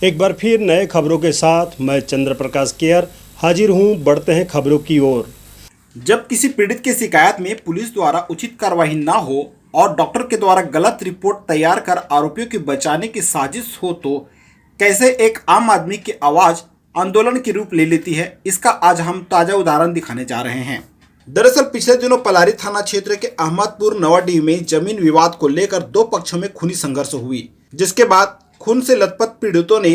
एक बार फिर नए खबरों के साथ मैं चंद्र प्रकाश केयर हाजिर हूं। बढ़ते हैं खबरों की ओर। जब किसी पीड़ित की शिकायत में पुलिस द्वारा उचित कार्रवाई न हो और डॉक्टर के द्वारा गलत रिपोर्ट तैयार कर आरोपियों को बचाने की साजिश हो तो कैसे एक आम आदमी की आवाज आंदोलन के रूप ले लेती है, इसका आज हम ताजा उदाहरण दिखाने जा रहे हैं। दरअसल पिछले दिनों पलारी थाना क्षेत्र के अहमदपुर नवाडीह में जमीन विवाद को लेकर दो पक्षों में खूनी संघर्ष हुई, जिसके बाद खून से लथपथ पीड़ितों ने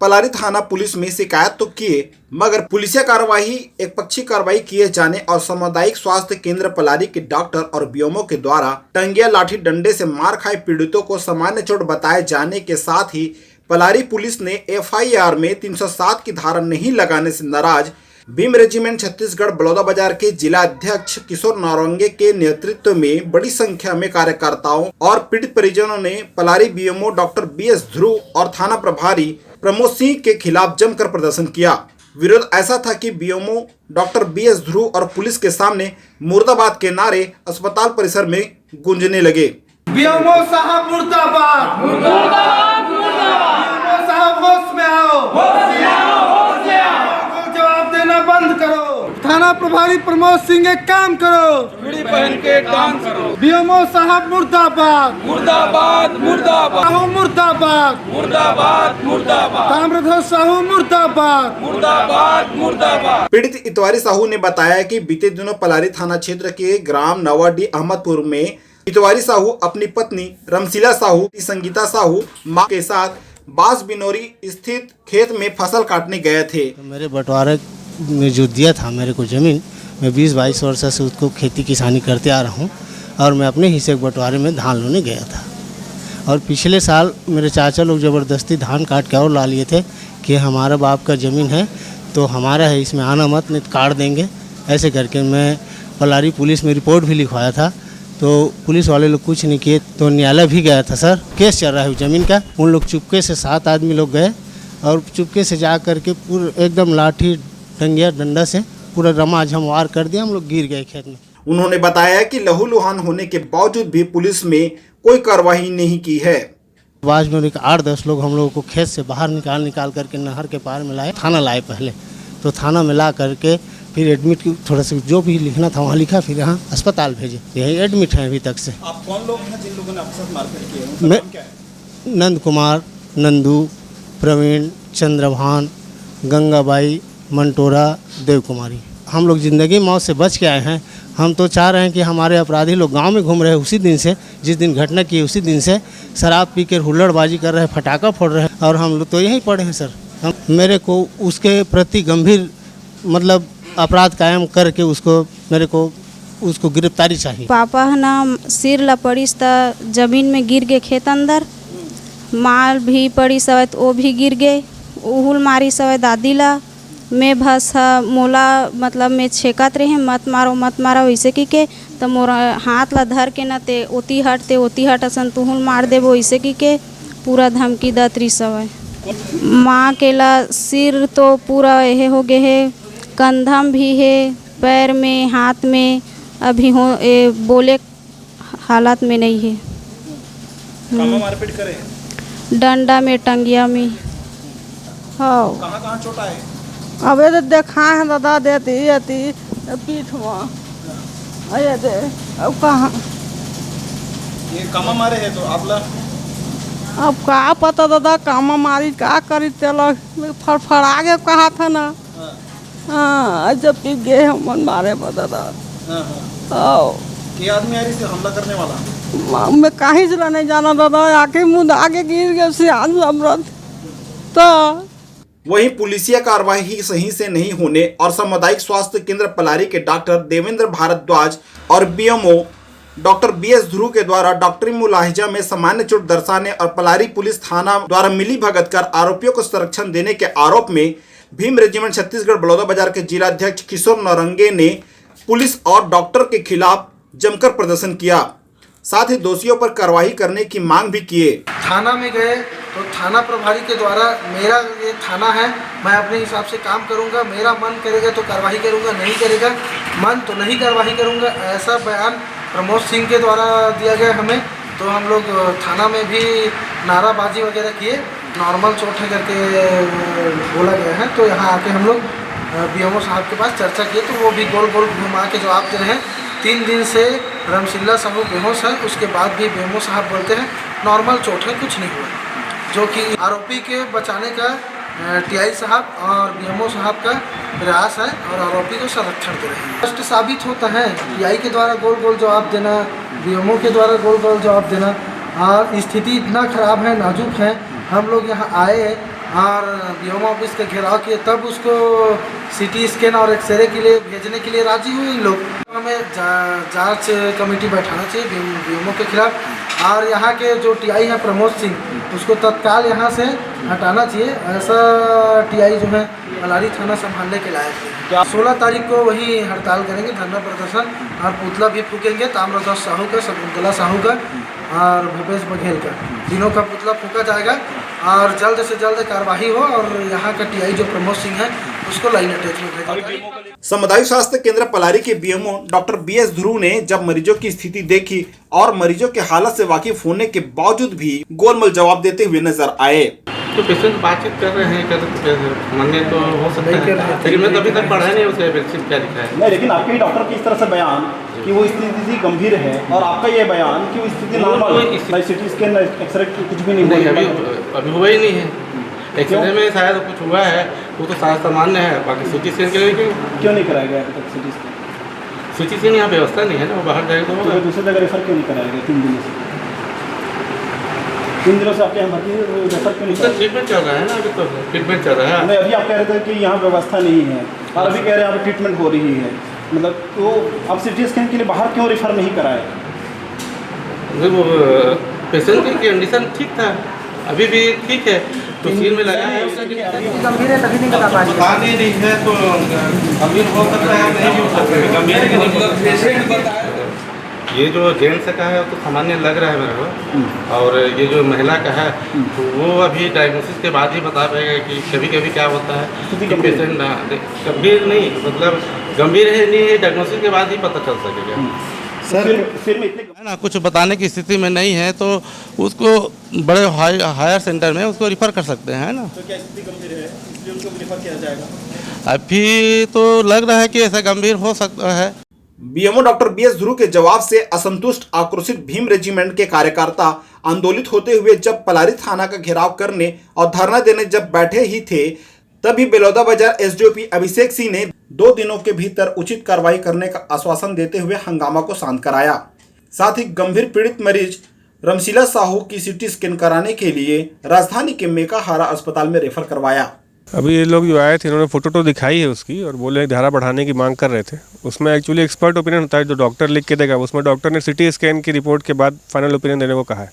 पलारी थाना पुलिस में शिकायत तो किए, मगर पुलिसिया कार्रवाई एक पक्षी कार्रवाई किए जाने और सामुदायिक स्वास्थ्य केंद्र पलारी के डॉक्टर और बीएमओ के द्वारा टंगिया लाठी डंडे से मार खाए पीड़ितों को सामान्य चोट बताए जाने के साथ ही पलारी पुलिस ने एफआईआर में 307 की धारा नहीं लगाने से नाराज भीम रेजिमेंट छत्तीसगढ़ बलौदा बाजार के जिला अध्यक्ष किशोर नारंगे के नेतृत्व में बड़ी संख्या में कार्यकर्ताओं और पीड़ित परिजनों ने पलारी बीएमओ डॉक्टर बीएस ध्रुव और थाना प्रभारी प्रमोद सिंह के खिलाफ जमकर प्रदर्शन किया। विरोध ऐसा था कि बीएमओ डॉक्टर बीएस ध्रुव और पुलिस के सामने मुर्दाबाद के नारे अस्पताल परिसर में गूंजने लगे। बीएमओ साहब मुर्दाबाद, मुर्दाबाद, मुर्दाबाद। बीएमओ साहब होश में आओ, होश में आओ, होश में आओ। जवाब देना बंद करो। थाना प्रभारी प्रमोद सिंह एक काम करो, चूड़ी पहन के काम करो। बीएमओ साहब मुर्दाबाद, मुर्दाबाद, मुर्दाबाद। साहू मुर्दाबाद, मुर्दाबाद, मुर्दाबाद। ताम्रध्वज साहू मुर्दाबाद, मुर्दाबाद, मुर्दाबाद। पीड़ित इतवारी साहू ने बताया कि बीते दिनों पलारी थाना क्षेत्र के ग्राम नवाडीह अहमदपुर में इतवारी साहू अपनी पत्नी रमशीला साहू, संगीता साहू मां के साथ बांस बिनोरी स्थित खेत में फसल काटने गए थे। तो मेरे बंटवारे में जो दिया था मेरे को ज़मीन, मैं 20-22 वर्ष से उसको खेती किसानी करते आ रहा हूँ और मैं अपने हिस्से के बंटवारे में धान लेने गया था। और पिछले साल मेरे चाचा लोग ज़बरदस्ती धान काट के और ला लिए थे कि हमारा बाप का ज़मीन है तो हमारा है, इसमें आना मत, नहीं काट देंगे। ऐसे करके मैं पलारी पुलिस में रिपोर्ट भी लिखवाया था, तो पुलिस वाले लोग कुछ नहीं किए, तो न्यायालय भी गया था सर। केस चल रहा है ज़मीन का। उन लोग चुपके से 7 आदमी लोग गए और चुपके से जा करके पूरा एकदम लाठी टंगिया डंडा से पूरा रमाझम वार कर दिया, हम लोग गिर गए खेत में। उन्होंने बताया कि लहूलुहान होने के बावजूद भी पुलिस में कोई कार्रवाई नहीं की है। बाद में 8-10 लोग हम लोगों को खेत से बाहर निकाल करके नहर के पार में लाए, थाना लाए पहले। तो थाना में ला करके फिर एडमिट की थोड़ा सा जो भी लिखना था वहाँ लिखा, फिर यहाँ अस्पताल भेजे। यही एडमिट है अभी तक से। आप कौन लोग हैं जिन लोगों ने आपके साथ मारपीट की है? मैं नंद कुमार, नंदू, प्रवीण, चंद्रभान, गंगाबाई, मंटोरा, देव कुमारी। हम लोग ज़िंदगी मौत से बच के आए हैं। हम तो चाह रहे हैं कि हमारे अपराधी लोग गांव में घूम रहे हैं उसी दिन से, जिस दिन घटना की उसी दिन से शराब पी कर हुल्लड़बाजी कर रहे हैं, फटाखा फोड़ रहे हैं और हम लोग तो यहीं पड़े हैं सर। मेरे को उसके प्रति गंभीर मतलब अपराध कायम करके उसको गिरफ्तारी चाहिए। पापा है ना सिर ला पड़ीस त जमीन में गिर गए खेत अंदर, माल भी पड़ी सवै तो वो भी गिर गए, उहुल मारी सवै दादी ला। मैं भस मोला मतलब मैं छेकत रहे मत मारो वैसे की तो मोरा हाथ ला धर के न ते ओती हट असन तुहुल मार देबो वैसे की पूरा धमकी दतरी सवै। माँ के ला सिर तो पूरा यह हो गए है, कंधम भी है, पैर में हाथ में अभी हो बोले हालत में नहीं है। मारपीट करे? डंडा में, टंगिया में। हाँ, कहाँ चोटा है? अबे तो देखा है दादा, देती पीठ में दे। अब कहाँ ये कामा मारे है तो आप ला? अब का पता दादा, कामा मारी का करी तेलक फड़फड़ा के कहा था ना। हाँ, जब पी गए हम मारे दादा। के आदमी आ रही से हमला करने वाला? मैं कहीं से नहीं जाना दादा, आके मुँह आगे गिर गए सियान अमृत। तो वहीं पुलिसिया कार्रवाई सही से नहीं होने और सामुदायिक स्वास्थ्य केंद्र पलारी के डॉक्टर देवेंद्र भारद्वाज और बीएमओ डॉक्टर बीएस ध्रुव के द्वारा डॉक्टरी मुलाहिजा में सामान्य चोट दर्शाने और पलारी पुलिस थाना द्वारा मिली भगत कर आरोपियों को संरक्षण देने के आरोप में भीम रेजिमेंट छत्तीसगढ़ बलौदा बाजार के जिला अध्यक्ष किशोर नारंगे ने पुलिस और डॉक्टर के खिलाफ जमकर प्रदर्शन किया। साथ ही दोषियों पर कार्रवाई करने की मांग भी किए। थाना में गए तो थाना प्रभारी के द्वारा मेरा ये थाना है, मैं अपने हिसाब से काम करूंगा, मेरा मन करेगा तो कार्रवाई करूंगा, नहीं करेगा मन तो नहीं कार्रवाई करूंगा, ऐसा बयान प्रमोद सिंह के द्वारा दिया गया हमें। तो हम लोग थाना में भी नाराबाजी वगैरह किए नॉर्मल चोट है करके बोला गया है। तो यहाँ आके हम लोग बीएमओ साहब के पास चर्चा किए तो वो भी गोल गोल घुमा के जवाब दे रहे हैं। 3 दिन से रमसिल्ला साहब बेहोश है, उसके बाद भी बीएमओ साहब बोलते हैं नॉर्मल चोट है, कुछ नहीं हुआ, जो कि आरोपी के बचाने का टीआई साहब और बीएमओ साहब का प्रयास है और आरोपी को संरक्षण दे रहे हैं। स्पष्ट साबित होता है टीआई के द्वारा गोल गोल जवाब देना, बीएमओ के द्वारा गोल गोल जवाब देना, और स्थिति इतना ख़राब है, नाजुक है। हम लोग यहाँ आए और बीएमओ ऑफिस का घेराव किए, तब उसको सीटी स्कैन और एक्सरे के लिए भेजने के लिए राजी हुए इन लोग। हमें जांच कमेटी बैठाना चाहिए बीएमओ के खिलाफ, और यहाँ के जो टीआई है प्रमोद सिंह, उसको तत्काल यहाँ से हटाना चाहिए। ऐसा टीआई जो है पलारी थाना संभालने के लायक है। 16 तारीख को वही हड़ताल करेंगे, धरना प्रदर्शन, और पुतला भी फूकेंगे ताम्रध्वज साहू का, शकुंतला साहू का और भूपेश बघेल का, तीनों का पुतला फूका जाएगा और जल्द से जल्द कार्रवाई हो और यहाँ का टीआई जो प्रमोद सिंह है उसको लाइन अटैच में भेजा जाए। सामुदायिक स्वास्थ्य केंद्र पलारी के बीएमओ डॉक्टर बीएस ध्रुव ने जब मरीजों की स्थिति देखी और मरीजों के हालत से वाकिफ होने के बावजूद भी गोलमोल जवाब देते हुए नजर आए। तो पेशेंट बातचीत कर रहे हैं, मानने तो हो सकता है, लेकिन मैं तो अभी तक पढ़ा नहीं उसका बेसिक क्या लिखा है। नहीं, लेकिन आपके डॉक्टर की इस तरह से बयान कि वो स्थिति गंभीर है और आपका ये बयान कि वो स्थिति नॉर्मल है, सीटी स्कैन एक्सरे कुछ भी नहीं हुआ, अभी हुआ ही नहीं है। एक्सरे में शायद कुछ हुआ है, वो तो शायद सामान्य है, बाकी सीटी स्कैन के लिए क्यों नहीं कराया गया सीटी स्कैन? सीटी स्कैन यहाँ व्यवस्था नहीं है ना, वो बाहर जाएगा तो दूसरी जगह रेफर क्यों नहीं कराया गया? 3 दिनों से 3 दिनों से आपके यहाँ भर्ती रेफर क्यों नहीं? ट्रीटमेंट चल रहा है ना, अभी तो ट्रीटमेंट चल रहा है। नहीं, अभी आप कह रहे थे कि यहाँ व्यवस्था नहीं है और अभी कह रहे हैं यहाँ ट्रीटमेंट हो रही है, मतलब तो आप सीटी स्कैन के लिए बाहर क्यों रेफर नहीं कराए? वो पेशेंट की कंडीशन ठीक था, अभी भी ठीक है, तो सील में लगा है, गंभीर है तभी नहीं बता पा रही बता नहीं है तो गंभीर हो सकता है, नहीं भी हो सकता है, गंभीर की नहीं। ये जो जेंट्स का है तो सामान्य लग रहा है मेरे को, और ये जो महिला का है तो वो अभी डायग्नोसिस के बाद ही बता पाएगा कि कभी कभी क्या होता है कि पेशेंट गंभीर नहीं, मतलब गंभीर है नहीं है, डायग्नोसिस के बाद ही पता चल सकेगा। सर सिर में इतने है ना, कुछ बताने की स्थिति में नहीं है तो उसको बड़े हायर सेंटर में उसको रिफ़र कर सकते हैं ना। तो क्या स्थिति गंभीर है इसलिए उनको रिफर किया जाएगा? अभी तो लग रहा है कि ऐसा गंभीर हो सकता है। बीएमओ डॉक्टर बीएस ध्रुव के जवाब से असंतुष्ट आक्रोशित भीम रेजिमेंट के कार्यकर्ता आंदोलित होते हुए जब पलारी थाना का घेराव करने और धरना देने जब बैठे ही थे, तभी बेलौदा बाजार एसडीओपी अभिषेक सिंह ने 2 दिनों के भीतर उचित कार्रवाई करने का आश्वासन देते हुए हंगामा को शांत कराया। साथ ही गंभीर पीड़ित मरीज रमसिल्ला साहू की सीटी स्कैन कराने के लिए राजधानी के मेकाहारा अस्पताल में रेफर करवाया। अभी ये लोग जो आए थे इन्होंने फोटो तो दिखाई है उसकी और बोले धारा बढ़ाने की मांग कर रहे थे। उसमें एक्चुअली एक्सपर्ट ओपिनियन होता है जो डॉक्टर लिख के देगा, उसमें डॉक्टर ने सीटी स्कैन की रिपोर्ट के बाद फाइनल ओपिनियन देने को कहा है।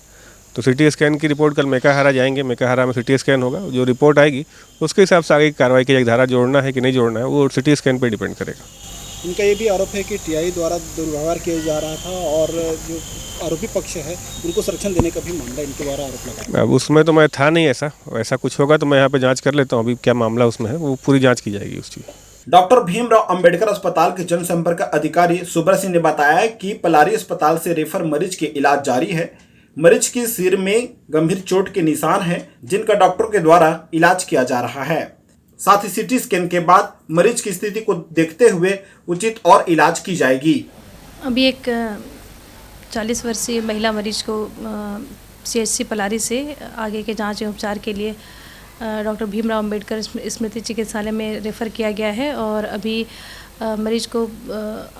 तो सीटी स्कैन की रिपोर्ट कल मेकाहारा जाएंगे, मेकाहारा में सीटी स्कैन होगा, जो रिपोर्ट आएगी उसके हिसाब से आगे की कार्रवाई की जाएगी। धारा जोड़ना है कि नहीं जोड़ना है वो सीटी स्कैन पर डिपेंड करेगा। इनका ये भी आरोप है कि टीआई द्वारा दुर्व्यवहार किया जा रहा था और जो आरोपी पक्ष है उनको संरक्षण देने का भी मामला इनके द्वारा आरोप लगा। अब उसमें तो मैं था नहीं, ऐसा कुछ होगा तो मैं यहाँ पे जांच कर लेता हूँ। अभी क्या मामला उसमें है वो पूरी जांच की जाएगी उसकी। डॉक्टर भीमराव अंबेडकर अस्पताल के जनसंपर्क अधिकारी सुब्रत सिंह ने बताया कि पलारी अस्पताल से रेफर मरीज के इलाज जारी है। मरीज के सिर में गंभीर चोट के निशान हैं जिनका डॉक्टर के द्वारा इलाज किया जा रहा है। साथ ही सीटी स्कैन के बाद मरीज की स्थिति को देखते हुए उचित और इलाज की जाएगी। अभी एक 40 वर्षीय महिला मरीज को CHC पलारी से आगे के जांच एवं उपचार के लिए डॉक्टर भीमराव अंबेडकर स्मृति चिकित्सालय में रेफ़र किया गया है और अभी मरीज को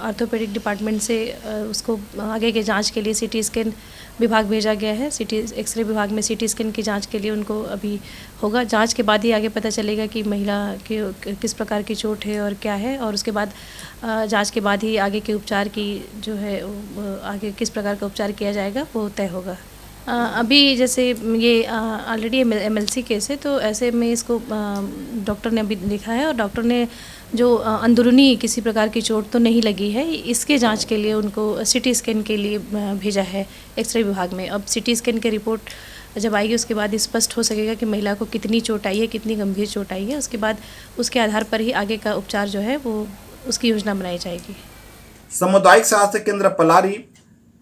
ऑर्थोपेडिक डिपार्टमेंट से उसको आगे के जांच के लिए सीटी स्कैन विभाग भेजा गया है। एक्सरे विभाग में सीटी स्कैन की जांच के लिए उनको अभी होगा। जांच के बाद ही आगे पता चलेगा कि महिला के किस प्रकार की चोट है और क्या है, और उसके बाद जांच के बाद ही आगे के उपचार की जो है आगे किस प्रकार का उपचार किया जाएगा वो तय होगा। अभी जैसे ये ऑलरेडी MLC केस है तो ऐसे में इसको डॉक्टर ने अभी देखा है और डॉक्टर ने जो अंदरूनी किसी प्रकार की चोट तो नहीं लगी है, इसके जांच के लिए उनको सीटी स्कैन के लिए भेजा है एक्सरे विभाग में। अब सीटी स्कैन की रिपोर्ट जब आएगी उसके बाद स्पष्ट हो सकेगा कि महिला को कितनी चोट आई है, कितनी गंभीर चोट आई है। उसके बाद उसके आधार पर ही आगे का उपचार जो है वो उसकी योजना बनाई जाएगी। सामुदायिक स्वास्थ्य केंद्र पलारी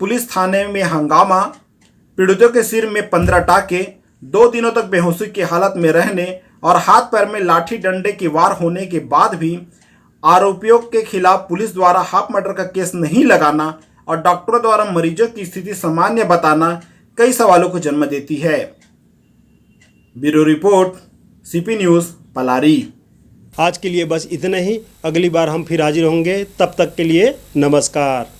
पुलिस थाने में हंगामा, पीड़ितों के सिर में 15 टाके, 2 दिनों तक बेहोशी की हालत में रहने और हाथ पैर में लाठी डंडे की वार होने के बाद भी आरोपियों के खिलाफ पुलिस द्वारा हाफ मर्डर का केस नहीं लगाना और डॉक्टरों द्वारा मरीजों की स्थिति सामान्य बताना कई सवालों को जन्म देती है। Bureau report, CP news, Palari. आज के लिए बस इतना ही। अगली बार हम फिर हाजिर होंगे। तब तक के लिए नमस्कार।